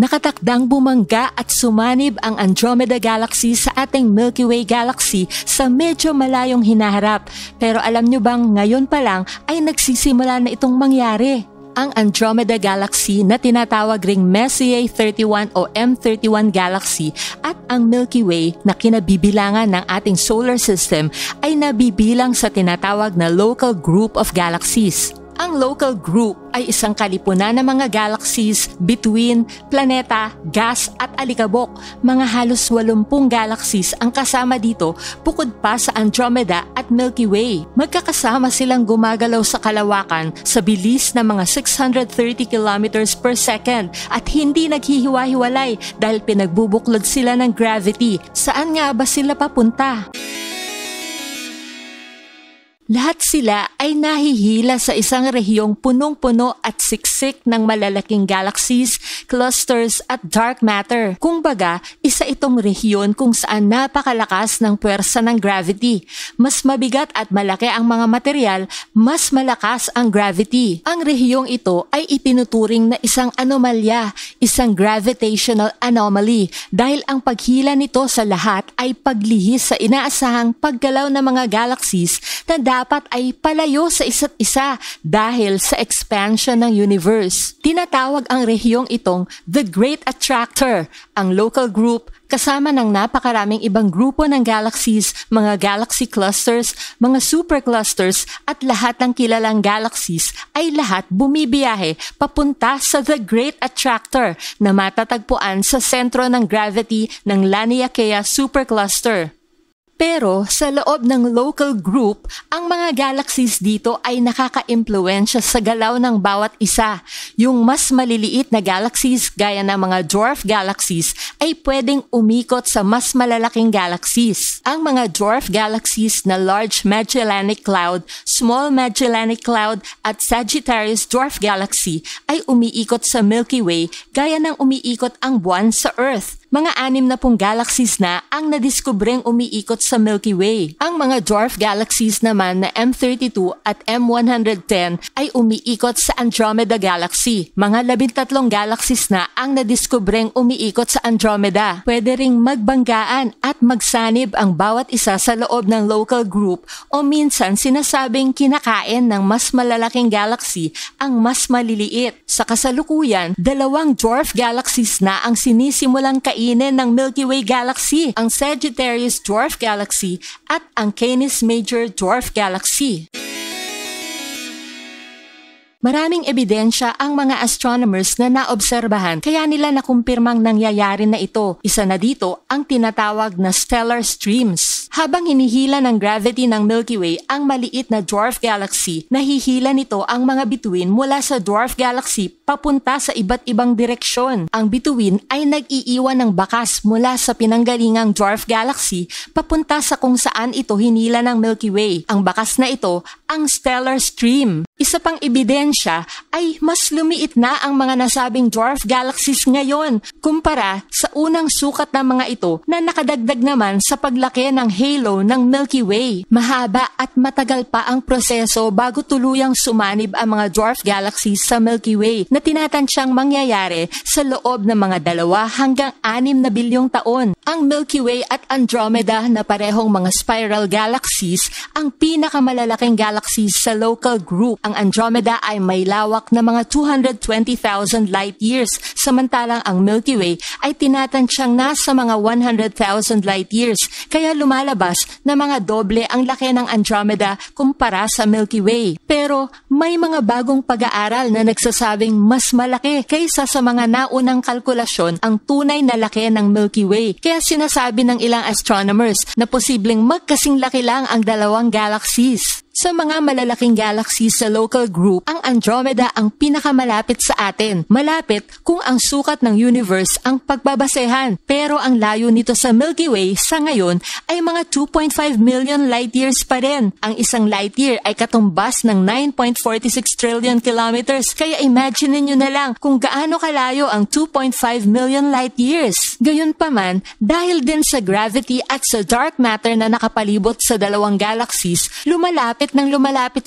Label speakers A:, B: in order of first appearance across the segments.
A: Nakatakdang bumangga at sumanib ang Andromeda Galaxy sa ating Milky Way Galaxy sa medyo malayong hinaharap. Pero alam nyo bang ngayon pa lang ay nagsisimula na itong mangyari? Ang Andromeda Galaxy na tinatawag ring Messier 31 o M31 Galaxy at ang Milky Way na kinabibilangan ng ating solar system ay nabibilang sa tinatawag na Local Group of Galaxies. Ang local group ay isang kalipunan ng mga galaxies between planeta, gas at alikabok. Mga halos 80 galaxies ang kasama dito bukod pa sa Andromeda at Milky Way. Magkakasama silang gumagalaw sa kalawakan sa bilis na mga 630 kilometers per second at hindi naghihiwa-hiwalay dahil pinagbubuklod sila ng gravity. Saan nga ba sila papunta? Lahat sila ay nahihila sa isang rehiyong punong-puno at siksik ng malalaking galaxies, clusters at dark matter. Kumbaga, isa itong rehiyon kung saan napakalakas ng puwersa ng gravity. Mas mabigat at malaki ang mga material, mas malakas ang gravity. Ang rehiyong ito ay itinuturing na isang anomalya, isang gravitational anomaly dahil ang paghila nito sa lahat ay paglihis sa inaasahang paggalaw ng mga galaxies na dapat ay palayo sa isa't isa dahil sa expansion ng universe. Tinatawag ang rehiyong itong The Great Attractor, ang local group kasama ng napakaraming ibang grupo ng galaxies, mga galaxy clusters, mga superclusters at lahat ng kilalang galaxies ay lahat bumibiyahe papunta sa The Great Attractor na matatagpuan sa sentro ng gravity ng Laniakea Supercluster. Pero sa loob ng local group, ang mga galaxies dito ay nakaka-impluwensya sa galaw ng bawat isa. Yung mas maliliit na galaxies gaya ng mga dwarf galaxies ay pwedeng umikot sa mas malalaking galaxies. Ang mga dwarf galaxies na Large Magellanic Cloud, Small Magellanic Cloud at Sagittarius Dwarf Galaxy ay umiikot sa Milky Way gaya ng umiikot ang buwan sa Earth. Mga 60 galaxies na ang nadiskubreng umiikot sa Milky Way. Ang mga dwarf galaxies naman na M32 at M110 ay umiikot sa Andromeda Galaxy. Mga 13 galaxies na ang nadiskubreng umiikot sa Andromeda. Pwede ring magbanggaan at magsanib ang bawat isa sa loob ng local group o minsan sinasabing kinakain ng mas malalaking galaxy ang mas maliliit. Sa kasalukuyan, 2 dwarf galaxies na ang sinisimulang kainin ng Milky Way Galaxy, ang Sagittarius Dwarf Galaxy at ang Canis Major Dwarf Galaxy. Maraming ebidensya ang mga astronomers na naobserbahan kaya nila nakumpirmang nangyayari na ito. Isa na dito ang tinatawag na stellar streams. Habang hinihila ng gravity ng Milky Way ang maliit na dwarf galaxy, nahihila nito ang mga bituin mula sa dwarf galaxy papunta sa iba't ibang direksyon. Ang bituin ay nag-iiwan ng bakas mula sa pinanggalingang dwarf galaxy papunta sa kung saan ito hinila ng Milky Way. Ang bakas na ito ang stellar stream. Isa pang ebidensya ay mas lumiit na ang mga nasabing dwarf galaxies ngayon kumpara sa unang sukat ng mga ito na nakadagdag naman sa paglaki ng halo ng Milky Way. Mahaba at matagal pa ang proseso bago tuluyang sumanib ang mga dwarf galaxies sa Milky Way na tinatansyang mangyayari sa loob ng mga 2 hanggang 6 na bilyong taon. Ang Milky Way at Andromeda na parehong mga spiral galaxies ang pinakamalalaking galaxies sa local group. Ang Andromeda ay may lawak na mga 220,000 light years, samantalang ang Milky Way ay tinatantsyang nasa mga 100,000 light years, kaya lumalabas na mga doble ang laki ng Andromeda kumpara sa Milky Way. Pero may mga bagong pag-aaral na nagsasabing mas malaki kaysa sa mga naunang kalkulasyon ang tunay na laki ng Milky Way. Kaya sinasabi ng ilang astronomers na posibleng magkasing laki lang ang 2 galaxies. Sa mga malalaking galaxies sa local group, ang Andromeda ang pinakamalapit sa atin. Malapit kung ang sukat ng universe ang pagbabasehan. Pero ang layo nito sa Milky Way sa ngayon ay mga 2.5 million light years pa rin. Ang isang light year ay katumbas ng 9.5 trillion kilometers. Kaya imagine niyo na lang kung gaano kalayo ang 2.5 million light years. Gayunpaman, dahil din sa gravity at sa dark matter na nakapalibot sa dalawang galaxies, lumalapit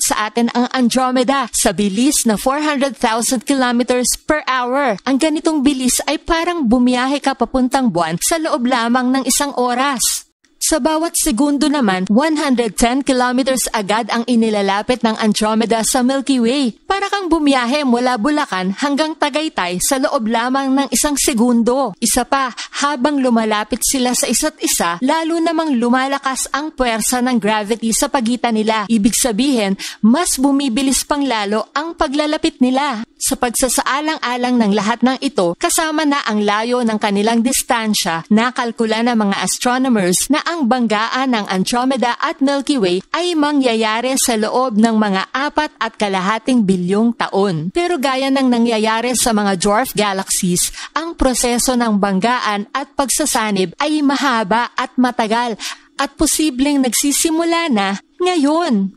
A: sa atin ang Andromeda sa bilis na 400,000 kilometers per hour. Ang ganitong bilis ay parang bumiyahe ka papuntang buwan sa loob lamang ng isang oras. Sa bawat segundo naman, 110 kilometers agad ang inilalapit ng Andromeda sa Milky Way. Para kang bumiyahe mula Bulacan hanggang Tagaytay sa loob lamang ng isang segundo. Isa pa, habang lumalapit sila sa isa't isa, lalo namang lumalakas ang puwersa ng gravity sa pagitan nila. Ibig sabihin, mas bumibilis pang lalo ang paglalapit nila. Sa pagsasaalang-alang ng lahat ng ito, kasama na ang layo ng kanilang distansya, nakalkula ng mga astronomers na ang banggaan ng Andromeda at Milky Way ay mangyayari sa loob ng mga 4.5 bilyong taon. Pero gaya ng nangyayari sa mga dwarf galaxies, ang proseso ng banggaan at pagsasanib ay mahaba at matagal at posibleng nagsisimula na ngayon.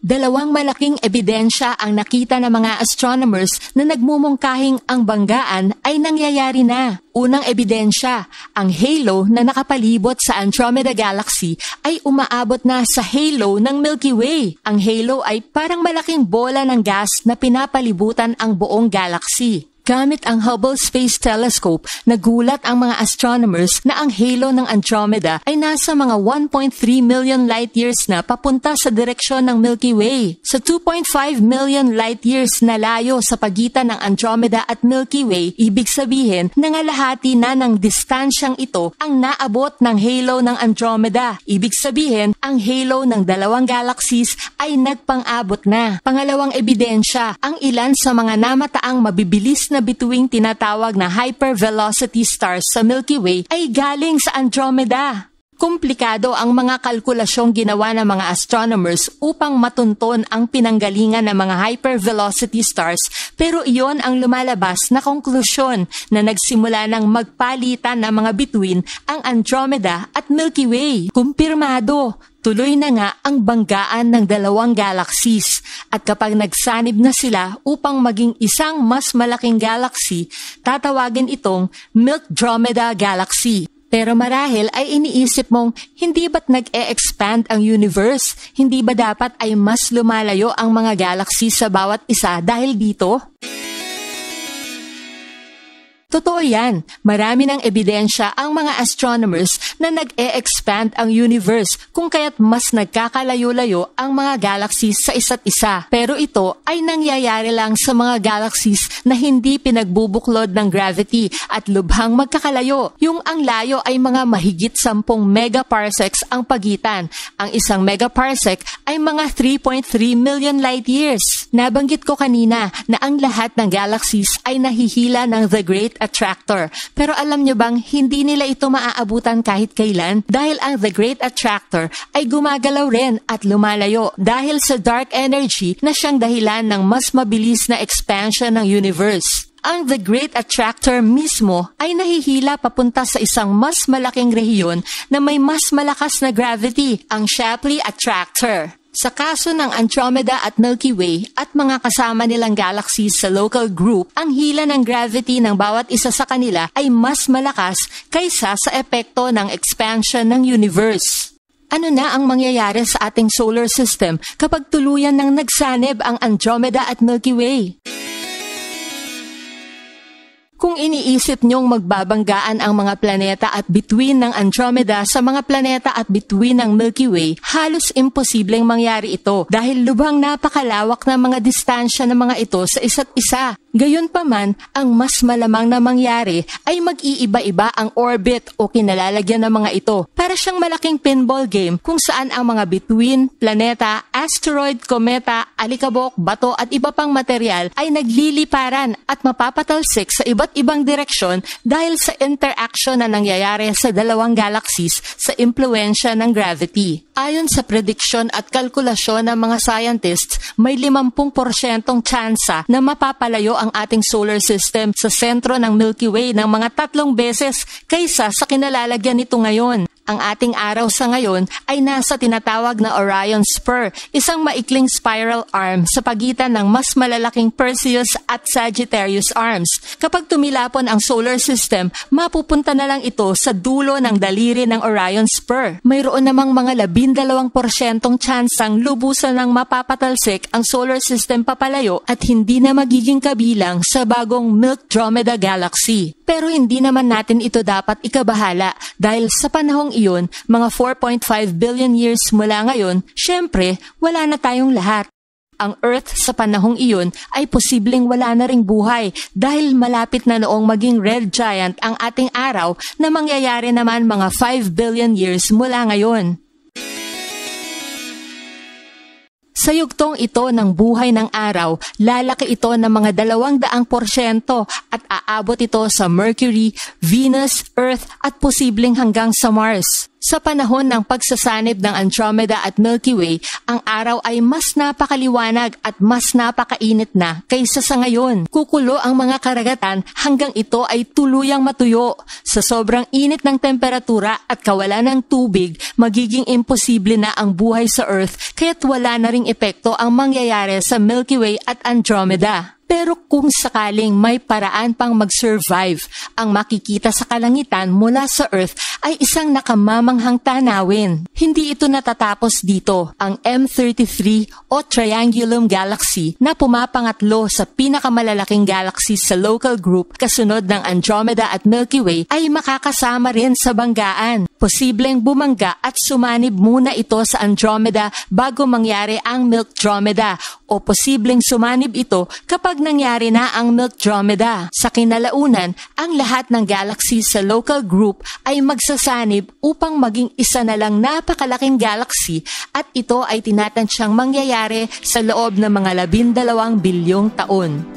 A: Dalawang malaking ebidensya ang nakita ng mga astronomers na nagmumungkahing ang banggaan ay nangyayari na. Unang ebidensya, ang halo na nakapalibot sa Andromeda Galaxy ay umaabot na sa halo ng Milky Way. Ang halo ay parang malaking bola ng gas na pinapalibutan ang buong galaxy. Gamit ang Hubble Space Telescope, nagulat ang mga astronomers na ang halo ng Andromeda ay nasa mga 1.3 million light years na papunta sa direksyon ng Milky Way. Sa 2.5 million light years na layo sa pagitan ng Andromeda at Milky Way, ibig sabihin nangalahati na ng distansyang ito ang naabot ng halo ng Andromeda. Ibig sabihin, ang halo ng dalawang galaxies ay nagpang-abot na. Pangalawang ebidensya, ang ilan sa mga namataang mabibilis na bituing tinatawag na hypervelocity stars sa Milky Way ay galing sa Andromeda. Komplikado ang mga kalkulasyong ginawa ng mga astronomers upang matunton ang pinanggalingan ng mga hypervelocity stars, pero iyon ang lumalabas na konklusyon na nagsimula ng magpalitan ng mga bituin ang Andromeda at Milky Way. Kumpirmado, tuloy na nga ang banggaan ng dalawang galaxies at kapag nagsanib na sila upang maging isang mas malaking galaxy, tatawagin itong Milkdromeda Galaxy. Pero marahil ay iniisip mong, hindi ba't nag-e-expand ang universe? Hindi ba dapat ay mas lumalayo ang mga galaxy sa bawat isa dahil dito? Totoo yan, marami ng ebidensya ang mga astronomers na nag-e-expand ang universe kung kaya't mas nagkakalayo-layo ang mga galaxies sa isa't isa. Pero ito ay nangyayari lang sa mga galaxies na hindi pinagbubuklod ng gravity at lubhang magkakalayo. Yung ang layo ay mga mahigit 10 megaparsecs ang pagitan. Ang isang megaparsec ay mga 3.3 million light years. Nabanggit ko kanina na ang lahat ng galaxies ay nahihila ng The Great Attractor. Pero alam nyo bang hindi nila ito maaabutan kahit kailan? Dahil ang The Great Attractor ay gumagalaw rin at lumalayo dahil sa dark energy na siyang dahilan ng mas mabilis na expansion ng universe. Ang The Great Attractor mismo ay nahihila papunta sa isang mas malaking rehiyon na may mas malakas na gravity, ang Shapley Attractor. Sa kaso ng Andromeda at Milky Way at mga kasama nilang galaxies sa local group, ang hila ng gravity ng bawat isa sa kanila ay mas malakas kaysa sa epekto ng expansion ng universe. Ano na ang mangyayari sa ating solar system kapag tuluyan ng nagsanib ang Andromeda at Milky Way? Kung iniisip niyong magbabanggaan ang mga planeta at bituin ng Andromeda sa mga planeta at bituin ng Milky Way, halos imposibleng mangyari ito dahil lubhang napakalawak ng mga distansya ng mga ito sa isa't isa. Gayunpaman, ang mas malamang na mangyari ay mag-iiba-iba ang orbit o kinalalagyan ng mga ito. Para siyang malaking pinball game kung saan ang mga bituin, planeta, asteroid, kometa, alikabok, bato at iba pang material ay nagliliparan at mapapatalsik sa iba't ibang direksyon dahil sa interaction na nangyayari sa dalawang galaxies sa impluensya ng gravity. Ayon sa prediksyon at kalkulasyon ng mga scientists, may 50% tsansa na mapapalayo ang ating solar system sa sentro ng Milky Way ng mga 3 beses kaysa sa kinalalagyan nito ngayon. Ang ating araw sa ngayon ay nasa tinatawag na Orion Spur, isang maikling spiral arm sa pagitan ng mas malalaking Perseus at Sagittarius arms. Kapag tumilapon ang solar system, mapupunta na lang ito sa dulo ng daliri ng Orion Spur. Mayroon namang mga 12% tsansang lubusan ng mapapatalsik ang solar system papalayo at hindi na magiging kabilang sa bagong Milkdromeda Galaxy. Pero hindi naman natin ito dapat ikabahala dahil sa panahong iyon, mga 4.5 billion years mula ngayon, syempre, wala na tayong lahat. Ang Earth sa panahong iyon ay posibleng wala na ring buhay dahil malapit na noong maging red giant ang ating araw na mangyayari naman mga 5 billion years mula ngayon. Sa yugtong ito ng buhay ng araw, lalaki ito ng mga 200% at aabot ito sa Mercury, Venus, Earth at posibleng hanggang sa Mars. Sa panahon ng pagsasanib ng Andromeda at Milky Way, ang araw ay mas napakaliwanag at mas napakainit na kaysa sa ngayon. Kukulo ang mga karagatan hanggang ito ay tuluyang matuyo. Sa sobrang init ng temperatura at kawalan ng tubig, magiging imposible na ang buhay sa Earth kaya't wala na ring epekto ang mangyayari sa Milky Way at Andromeda. Pero kung sakaling may paraan pang mag-survive, ang makikita sa kalangitan mula sa Earth ay isang nakamamanghang tanawin. Hindi ito natatapos dito. Ang M33 o Triangulum Galaxy na pumapangatlo sa pinakamalalaking galaxy sa local group kasunod ng Andromeda at Milky Way ay makakasama rin sa banggaan. Posibleng bumangga at sumanib muna ito sa Andromeda bago mangyari ang Milkdromeda o posibleng sumanib ito kapag nangyari na ang Milkdromeda. Sa kinalaunan, ang lahat ng galaxy sa local group ay magsasanib upang maging isa na lang napakalaking galaxy at ito ay tinatansyang mangyayari sa loob ng mga 12 bilyong taon.